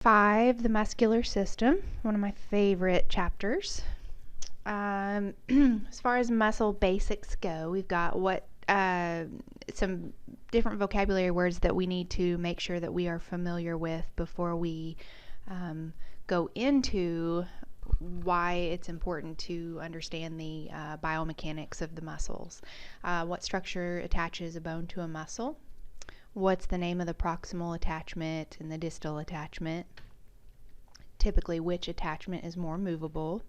5, the muscular system, one of my favorite chapters. As far as muscle basics go, we've got some different vocabulary words that we need to make sure that we are familiar with before we go into why it's important to understand the biomechanics of the muscles. What structure attaches a bone to a muscle? What's the name of the proximal attachment and the distal attachment? Typically, which attachment is more movable?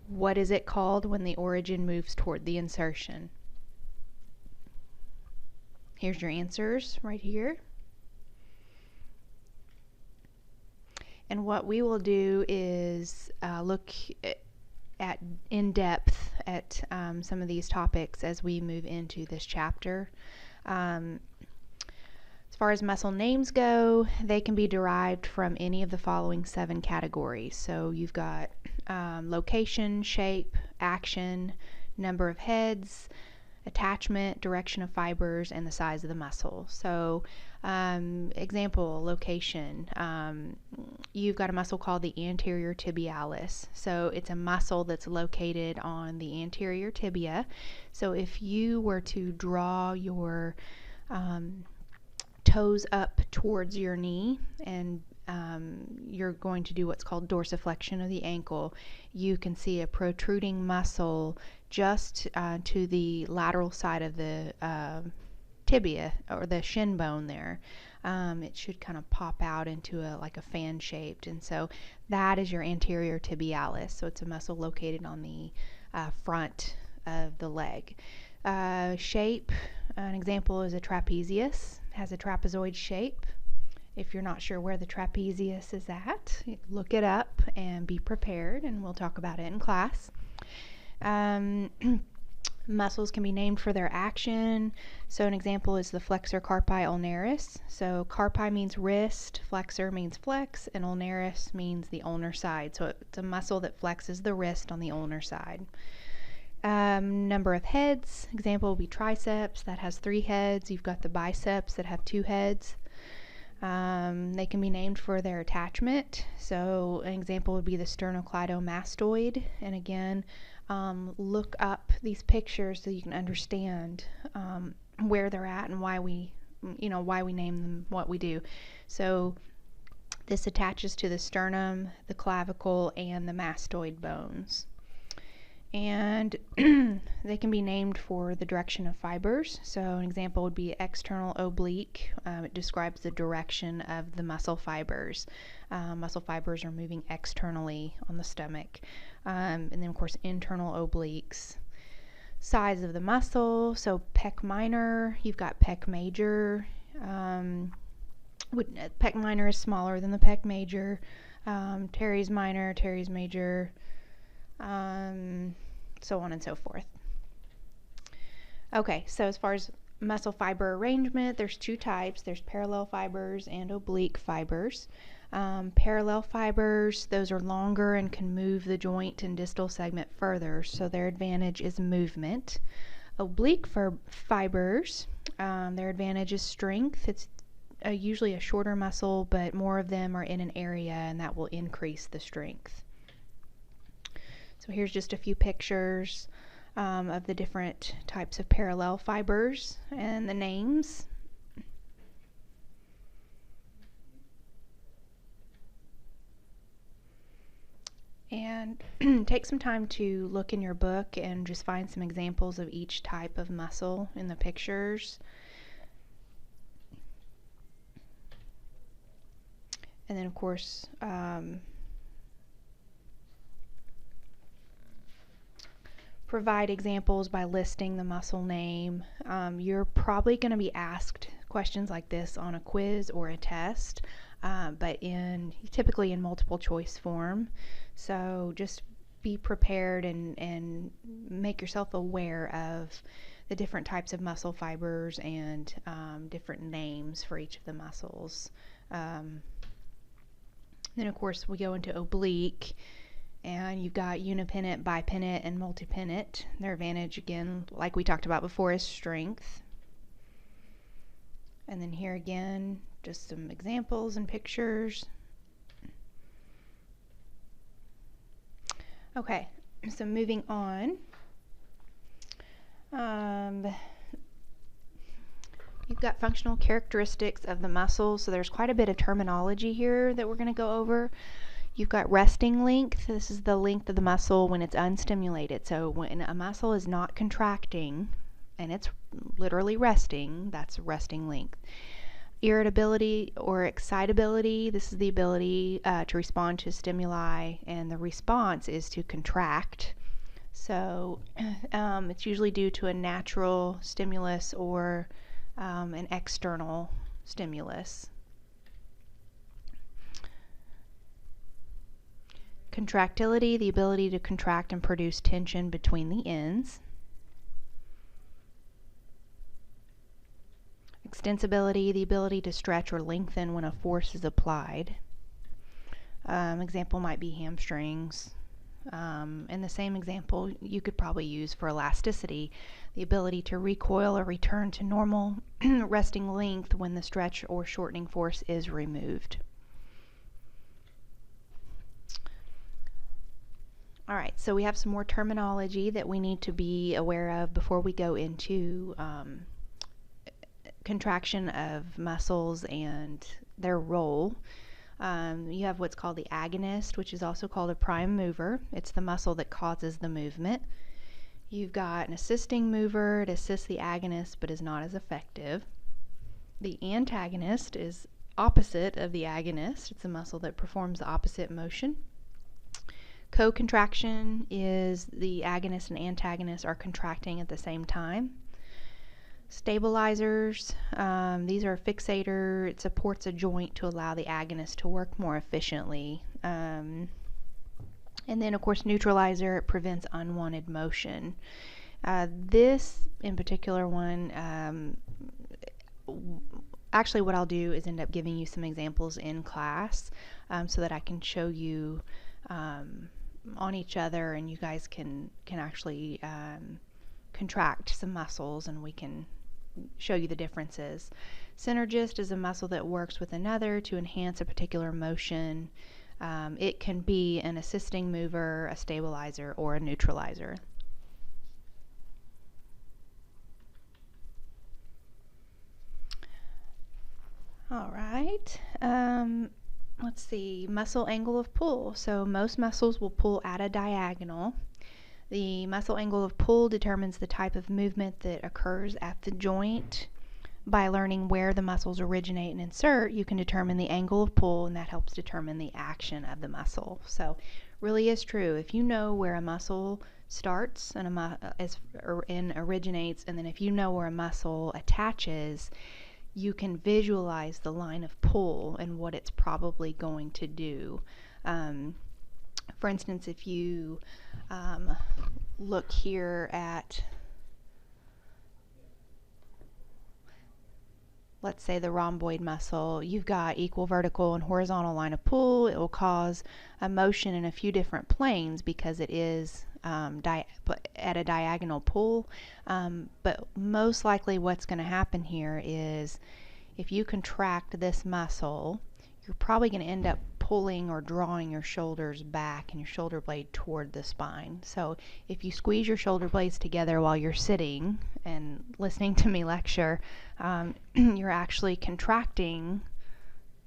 What is it called when the origin moves toward the insertion? Here's your answers right here. And what we will do is look at in depth at some of these topics as we move into this chapter. As far as muscle names go, they can be derived from any of the following 7 categories. So you've got location, shape, action, number of heads, attachment, direction of fibers, and the size of the muscle. So example, location. You've got a muscle called the anterior tibialis. So it's a muscle that's located on the anterior tibia. So if you were to draw your toes up towards your knee and you're going to do what's called dorsiflexion of the ankle, you can see a protruding muscle just to the lateral side of the tibia or the shin bone there. It should kind of pop out into like a fan shaped, and so that is your anterior tibialis. So it's a muscle located on the front of the leg. Shape, an example is a trapezius. It has a trapezoid shape. If you're not sure where the trapezius is at, look it up and be prepared, and we'll talk about it in class. Muscles can be named for their action. So an example is the flexor carpi ulnaris. So carpi means wrist, flexor means flex, and ulnaris means the ulnar side. So it's a muscle that flexes the wrist on the ulnar side. Number of heads, example will be triceps, that has 3 heads. You've got the biceps that have 2 heads. They can be named for their attachment. So an example would be the sternocleidomastoid. And again, look up these pictures so you can understand where they're at and why we name them what we do. So this attaches to the sternum, the clavicle, and the mastoid bones. And they can be named for the direction of fibers. So an example would be external oblique. It describes the direction of the muscle fibers. Muscle fibers are moving externally on the stomach. And then, of course, internal obliques. Size of the muscle. So pec minor, you've got pec major. Pec minor is smaller than the pec major. Teres minor, teres major. So on and so forth. Okay, so as far as muscle fiber arrangement, there's 2 types. There's parallel fibers and oblique fibers. Parallel fibers, those are longer and can move the joint and distal segment further, so their advantage is movement. Oblique fibers, their advantage is strength. It's usually a shorter muscle, but more of them are in an area, and that will increase the strength. So here's just a few pictures of the different types of parallel fibers and the names. And take some time to look in your book and just find some examples of each type of muscle in the pictures. And then, of course, provide examples by listing the muscle name. You're probably going to be asked questions like this on a quiz or a test, but typically in multiple choice form. So just be prepared and make yourself aware of the different types of muscle fibers and different names for each of the muscles. Then, of course, we go into oblique. And you've got unipinnate, bipinnate, and multipinnate. Their advantage, again, like we talked about before, is strength. And then here again, just some examples and pictures. Okay, so moving on. You've got functional characteristics of the muscle, so there's quite a bit of terminology here that we're going to go over. You've got resting length. This is the length of the muscle when it's unstimulated. So when a muscle is not contracting and it's literally resting, that's resting length. Irritability or excitability, this is the ability to respond to stimuli, and the response is to contract. So it's usually due to a natural stimulus or an external stimulus. Contractility, the ability to contract and produce tension between the ends. Extensibility, the ability to stretch or lengthen when a force is applied. Example might be hamstrings. And the same example you could probably use for elasticity, the ability to recoil or return to normal resting length when the stretch or shortening force is removed. All right, so we have some more terminology that we need to be aware of before we go into contraction of muscles and their role. You have what's called the agonist, which is also called a prime mover. It's the muscle that causes the movement. You've got an assisting mover. It assists the agonist but is not as effective. The antagonist is opposite of the agonist. It's a muscle that performs the opposite motion. Co-contraction is the agonist and antagonist are contracting at the same time. Stabilizers, these are a fixator. It supports a joint to allow the agonist to work more efficiently. And then, of course, neutralizer, it prevents unwanted motion. This in particular one, actually what I'll do is end up giving you some examples in class so that I can show you on each other, and you guys can actually contract some muscles and we can show you the differences. Synergist is a muscle that works with another to enhance a particular motion. It can be an assisting mover, a stabilizer, or a neutralizer. All right. Let's see, muscle angle of pull. So most muscles will pull at a diagonal. The muscle angle of pull determines the type of movement that occurs at the joint. By learning where the muscles originate and insert, you can determine the angle of pull, and that helps determine the action of the muscle. So really is true. If you know where a muscle starts and originates, and then if you know where a muscle attaches, you can visualize the line of pull and what it's probably going to do. For instance, if you look here at, let's say, the rhomboid muscle, you've got equal vertical and horizontal line of pull. It will cause a motion in a few different planes because it is at a diagonal pull. But most likely what's going to happen here is if you contract this muscle, you're probably going to end up pulling or drawing your shoulders back and your shoulder blade toward the spine. So if you squeeze your shoulder blades together while you're sitting and listening to me lecture, you're actually contracting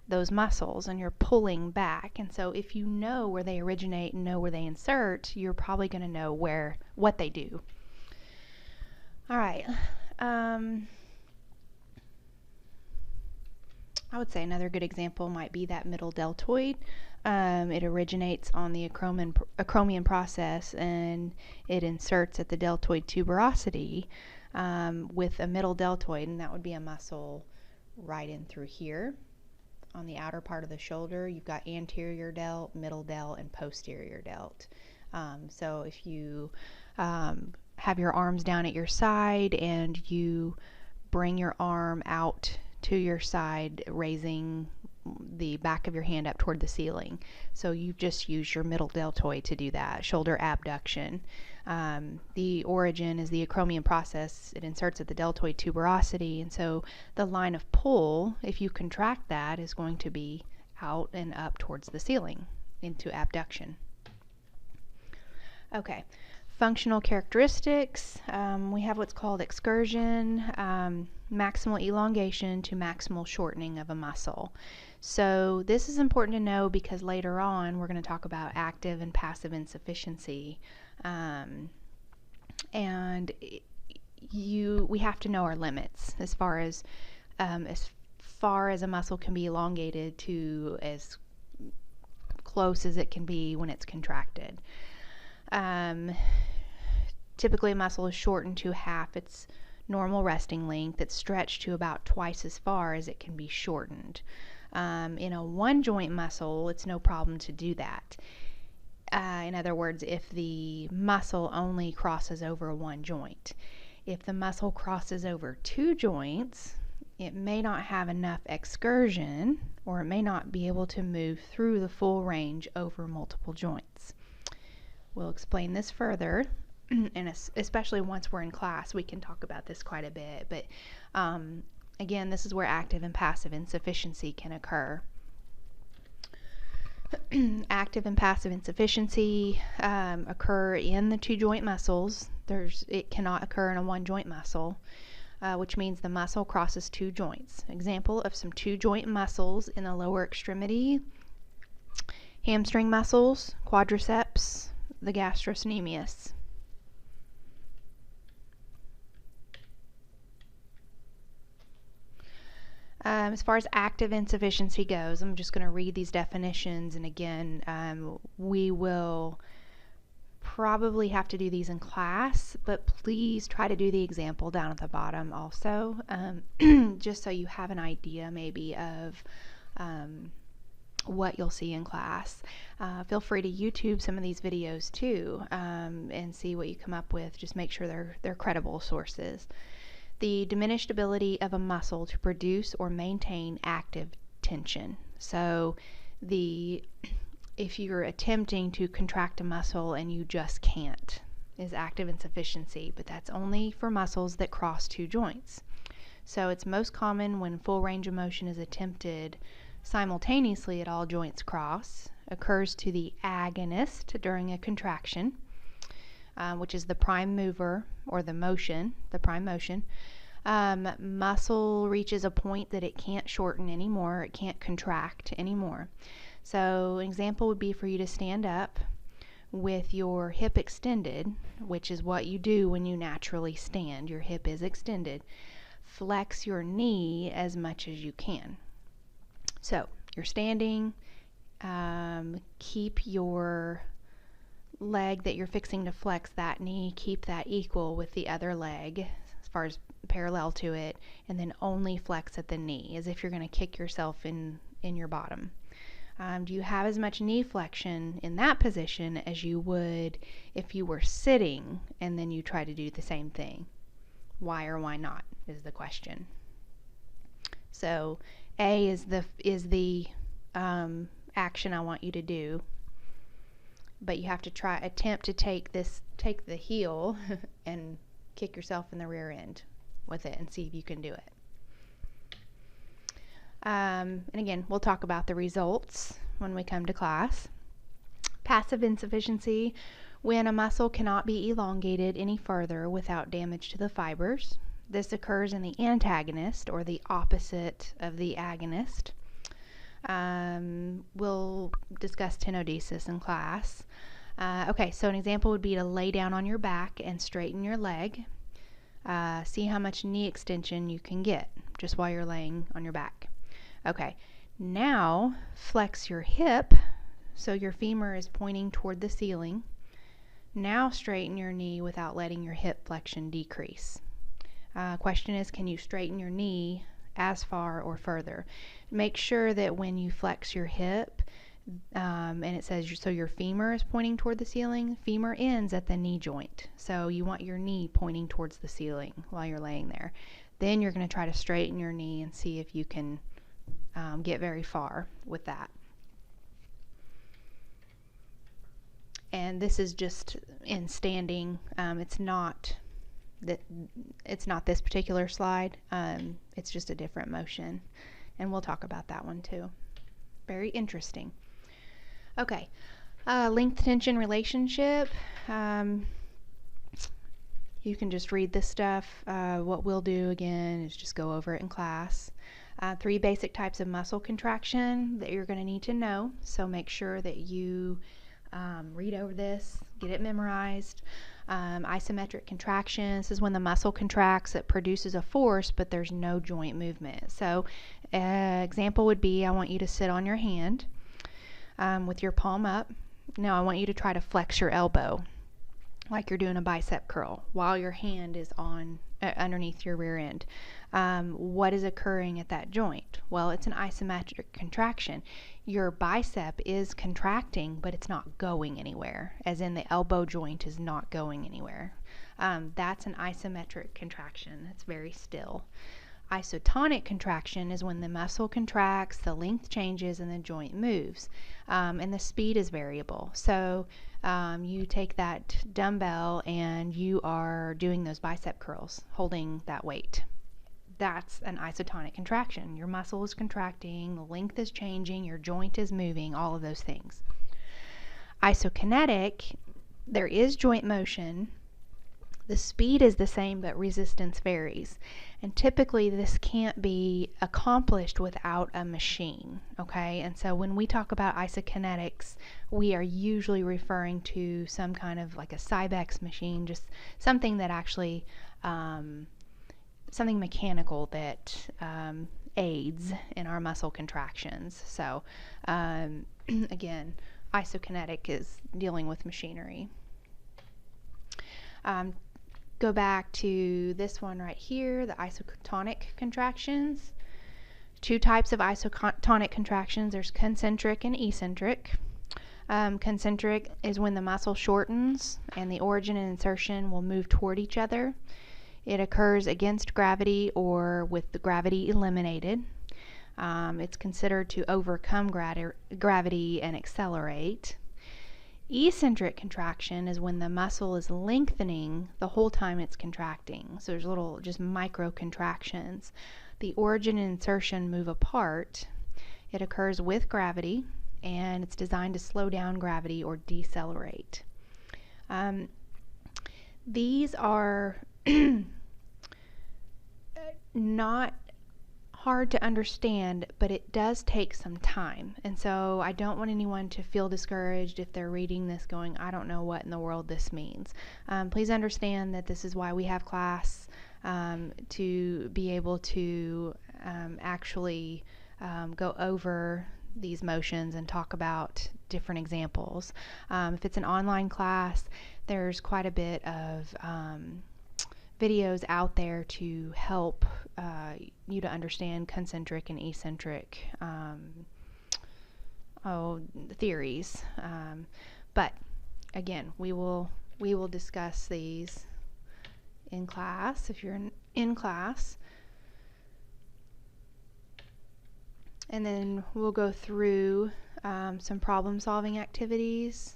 those muscles and you're pulling back. And so if you know where they originate and know where they insert, you're probably going to know what they do. All right. I would say another good example might be that middle deltoid. It originates on the acromion process, and it inserts at the deltoid tuberosity with a middle deltoid, and that would be a muscle right in through here on the outer part of the shoulder. You've got anterior delt, middle delt, and posterior delt. So if you have your arms down at your side and you bring your arm out to your side, raising the back of your hand up toward the ceiling. So you just use your middle deltoid to do that. Shoulder abduction. The origin is the acromion process. It inserts at the deltoid tuberosity, and so the line of pull, if you contract that, is going to be out and up towards the ceiling into abduction. Okay, functional characteristics. We have what's called excursion, maximal elongation to maximal shortening of a muscle. So this is important to know because later on we're going to talk about active and passive insufficiency, and we have to know our limits as far as a muscle can be elongated to as close as it can be when it's contracted. Typically a muscle is shortened to half its normal resting length. It's stretched to about twice as far as it can be shortened. In a one joint muscle, it's no problem to do that. In other words, if the muscle only crosses over one joint. If the muscle crosses over two joints, it may not have enough excursion, or it may not be able to move through the full range over multiple joints. We'll explain this further, and especially once we're in class, we can talk about this quite a bit. But again, this is where active and passive insufficiency can occur. Active and passive insufficiency occur in the two joint muscles. It cannot occur in a one joint muscle, which means the muscle crosses two joints. Example of some two joint muscles in the lower extremity: hamstring muscles, quadriceps, the gastrocnemius. As far as active insufficiency goes, I'm just going to read these definitions, and again, we will probably have to do these in class, but please try to do the example down at the bottom also, just so you have an idea maybe of what you'll see in class. Feel free to YouTube some of these videos too, and see what you come up with. Just make sure they're credible sources. The diminished ability of a muscle to produce or maintain active tension. So if you're attempting to contract a muscle and you just can't, is active insufficiency, but that's only for muscles that cross two joints. So it's most common when full range of motion is attempted simultaneously at all joints cross, occurs to the agonist during a contraction, which is the prime mover or the prime motion. Muscle reaches a point that it can't shorten anymore, it can't contract anymore. So an example would be for you to stand up with your hip extended, which is what you do when you naturally stand. Your hip is extended. Flex your knee as much as you can. So you're standing, keep your leg that you're fixing to flex, that knee, keep that equal with the other leg as far as parallel to it, and then only flex at the knee as if you're going to kick yourself in your bottom. Do you have as much knee flexion in that position as you would if you were sitting and then you try to do the same thing? Why or why not is the question. So A is the action I want you to do, but you have to attempt to take the heel and kick yourself in the rear end with it and see if you can do it. And again, we'll talk about the results when we come to class. Passive insufficiency, when a muscle cannot be elongated any further without damage to the fibers. This occurs in the antagonist, or the opposite of the agonist. We'll discuss tenodesis in class. Okay, so an example would be to lay down on your back and straighten your leg. See how much knee extension you can get just while you're laying on your back. Okay, now flex your hip so your femur is pointing toward the ceiling. Now straighten your knee without letting your hip flexion decrease. Question is, can you straighten your knee as far or further? Make sure that when you flex your hip, and it says so your femur is pointing toward the ceiling, femur ends at the knee joint. So you want your knee pointing towards the ceiling while you're laying there. Then you're going to try to straighten your knee and see if you can get very far with that. And this is just in standing. It's not this particular slide. It's just a different motion, and we'll talk about that one too. Very interesting. Okay, length tension relationship. You can just read this stuff. What we'll do again is just go over it in class. 3 basic types of muscle contraction that you're going to need to know, so make sure that you read over this, get it memorized. Isometric contraction, this is when the muscle contracts, it produces a force, but there's no joint movement. So example would be, I want you to sit on your hand with your palm up. Now I want you to try to flex your elbow like you're doing a bicep curl while your hand is on underneath your rear end. What is occurring at that joint? Well, it's an isometric contraction. Your bicep is contracting, but it's not going anywhere, as in the elbow joint is not going anywhere. That's an isometric contraction. It's very still. Isotonic contraction is when the muscle contracts, the length changes, and the joint moves, and the speed is variable. So you take that dumbbell and you are doing those bicep curls, holding that weight. That's an isotonic contraction. Your muscle is contracting, the length is changing, your joint is moving, all of those things. Isokinetic, there is joint motion. The speed is the same, but resistance varies. And typically this can't be accomplished without a machine, okay? And so when we talk about isokinetics, we are usually referring to some kind of like a Cybex machine, just something that actually, something mechanical that aids in our muscle contractions. So again, isokinetic is dealing with machinery. Go back to this one right here, the isotonic contractions. 2 types of isotonic contractions. There's concentric and eccentric. Concentric is when the muscle shortens and the origin and insertion will move toward each other. It occurs against gravity or with the gravity eliminated. It's considered to overcome gravity and accelerate. Eccentric contraction is when the muscle is lengthening the whole time it's contracting. So there's little just micro contractions. The origin and insertion move apart. It occurs with gravity, and it's designed to slow down gravity or decelerate. These are not hard to understand, but it does take some time, and so I don't want anyone to feel discouraged if they're reading this going, I don't know what in the world this means. Please understand that this is why we have class, to be able to actually go over these motions and talk about different examples. If it's an online class, there's quite a bit of videos out there to help you to understand concentric and eccentric theories. But again, we will discuss these in class if you're in class. And then we'll go through some problem solving activities,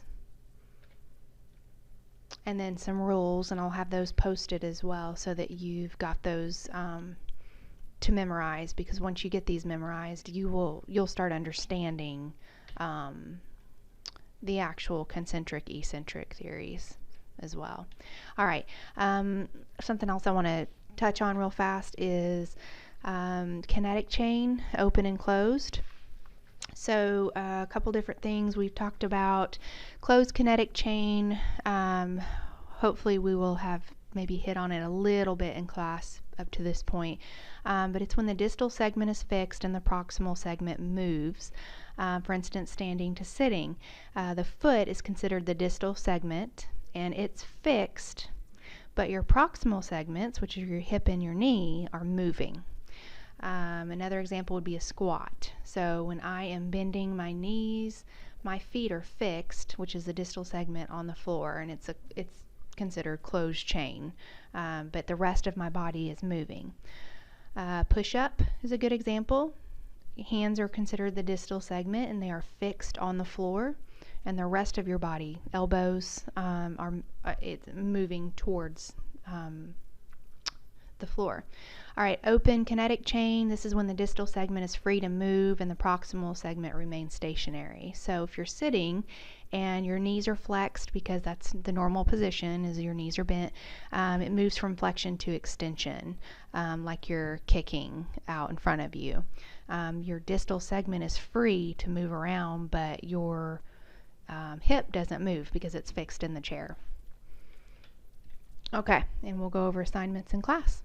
and then some rules, and I'll have those posted as well so that you've got those to memorize, because once you get these memorized, you'll start understanding the actual concentric eccentric theories as well. All right, something else I want to touch on real fast is kinetic chain, open and closed. So a couple different things we've talked about. Closed kinetic chain, hopefully we will have maybe hit on it a little bit in class up to this point, but it's when the distal segment is fixed and the proximal segment moves. For instance, standing to sitting. The foot is considered the distal segment and it's fixed, but your proximal segments, which are your hip and your knee, are moving. Another example would be a squat. So when I am bending my knees, my feet are fixed, which is the distal segment, on the floor, and it's considered closed chain, but the rest of my body is moving. Push-up is a good example. hands are considered the distal segment, and they are fixed on the floor, and the rest of your body, elbows, are it's moving towards the floor. All right, open kinetic chain. This is when the distal segment is free to move and the proximal segment remains stationary. So if you're sitting and your knees are flexed, because that's the normal position, is your knees are bent, it moves from flexion to extension, like you're kicking out in front of you. Your distal segment is free to move around, but your hip doesn't move because it's fixed in the chair. Okay, and we'll go over assignments in class.